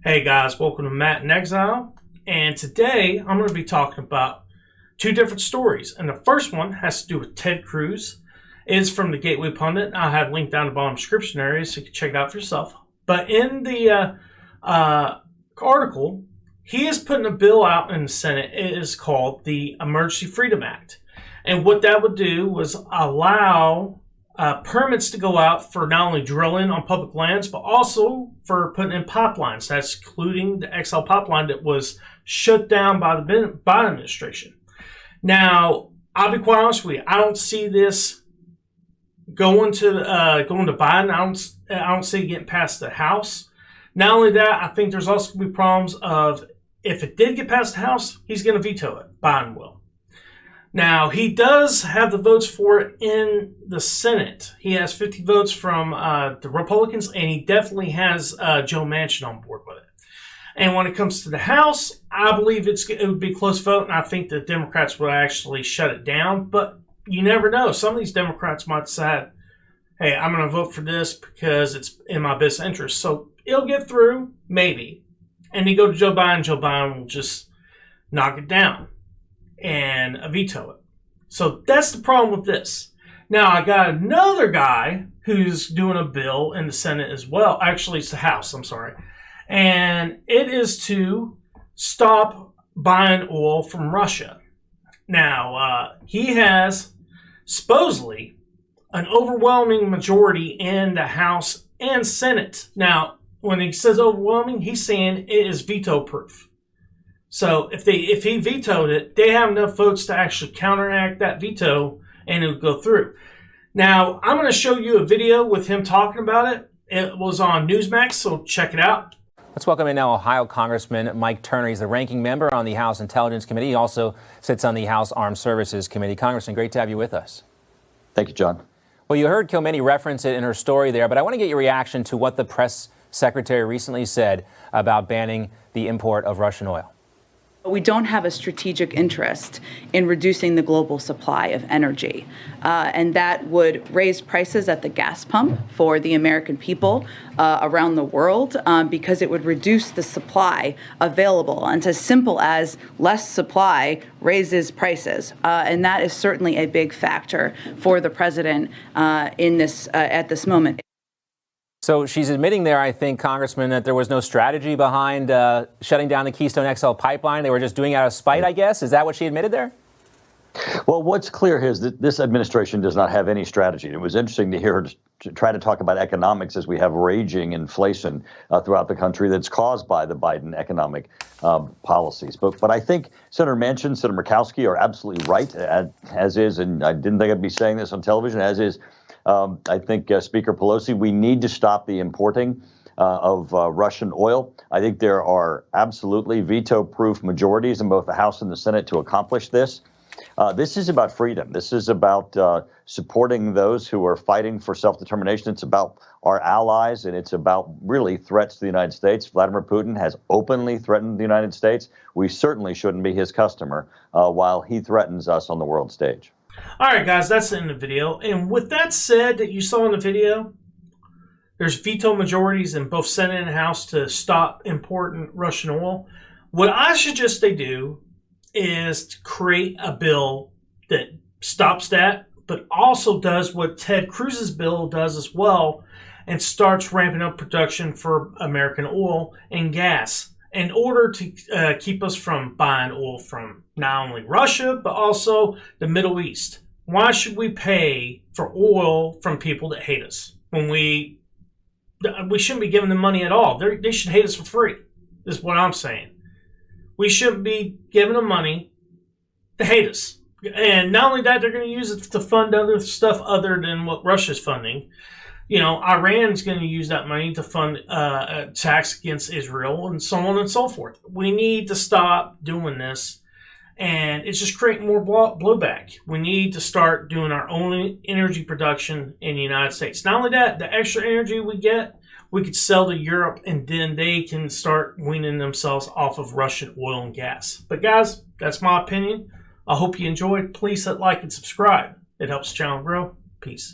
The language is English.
Hey guys, welcome to Matt in Exile, and today I'm going to be talking about two different stories. And the first one has to do with Ted Cruz. It is from the Gateway Pundit. I have linked down the bottom description area so you can check it out for yourself. But in the article, he is putting a bill out in the Senate. It is called the Emergency Freedom Act. And what that would do was allow permits to go out for not only drilling on public lands, but also for putting in pipelines. That's including the XL pipeline that was shut down by the Biden administration. Now, I'll be quite honest with you. I don't see this going to Biden. I don't see it getting past the House. Not only that, I think there's also going to be problems of if it did get past the House, he's going to veto it. Biden will. Now, he does have the votes for it in the Senate. He has 50 votes from the Republicans, and he definitely has Joe Manchin on board with it. And when it comes to the House, I believe it would be a close vote, and I think the Democrats would actually shut it down. But you never know. Some of these Democrats might decide, hey, I'm going to vote for this because it's in my best interest. So it'll get through, maybe. And you go to Joe Biden. Joe Biden will just knock it down and veto it. So that's the problem with this. Now, I got another guy who's doing a bill in the Senate as well. Actually, it's the House, I'm sorry. And it is to stop buying oil from Russia. Now, he has supposedly an overwhelming majority in the House and Senate. Now, when he says overwhelming, he's saying it is veto proof. So if he vetoed it, they have enough votes to actually counteract that veto, and it would go through. Now, I'm going to show you a video with him talking about it. It was on Newsmax, so check it out. Let's welcome in now Ohio Congressman Mike Turner. He's the ranking member on the House Intelligence Committee. He also sits on the House Armed Services Committee. Congressman, great to have you with us. Thank you, John. Well, you heard Kilmeny reference it in her story there, but I want to get your reaction to what the press secretary recently said about banning the import of Russian oil. We don't have a strategic interest in reducing the global supply of energy, and that would raise prices at the gas pump for the American people around the world because it would reduce the supply available. And it's as simple as less supply raises prices, and that is certainly a big factor for the president in this at this moment. So she's admitting there, I think, Congressman, that there was no strategy behind shutting down the Keystone XL pipeline. They were just doing it out of spite, I guess. Is that what she admitted there? Well, what's clear here is that this administration does not have any strategy. It was interesting to hear her try to talk about economics as we have raging inflation throughout the country that's caused by the Biden economic policies. But I think Senator Manchin, Senator Murkowski are absolutely right, as is, and I didn't think I'd be saying this on television, as is I think Speaker Pelosi. We need to stop the importing of Russian oil. I think there are absolutely veto-proof majorities in both the House and the Senate to accomplish this. This is about freedom. This is about supporting those who are fighting for self-determination. It's about our allies, and it's about really threats to the United States. Vladimir Putin has openly threatened the United States. We certainly shouldn't be his customer while he threatens us on the world stage. All right, guys, that's the end of the video. And with that said that you saw in the video, there's veto majorities in both Senate and House to stop importing Russian oil. What I suggest they do is to create a bill that stops that, but also does what Ted Cruz's bill does as well, and starts ramping up production for American oil and gas in order to keep us from buying oil from not only Russia, but also the Middle East. Why should we pay for oil from people that hate us when we shouldn't be giving them money at all? They should hate us for free, is what I'm saying. We shouldn't be giving them money to hate us. And not only that, they're going to use it to fund other stuff other than what Russia's funding. You know, Iran's going to use that money to fund attacks against Israel and so on and so forth. We need to stop doing this, and it's just creating more blowback. We need to start doing our own energy production in the United States. Not only that, the extra energy we get, we could sell to Europe, and then they can start weaning themselves off of Russian oil and gas. But guys, that's my opinion. I hope you enjoyed. Please hit like and subscribe. It helps the channel grow. Peace.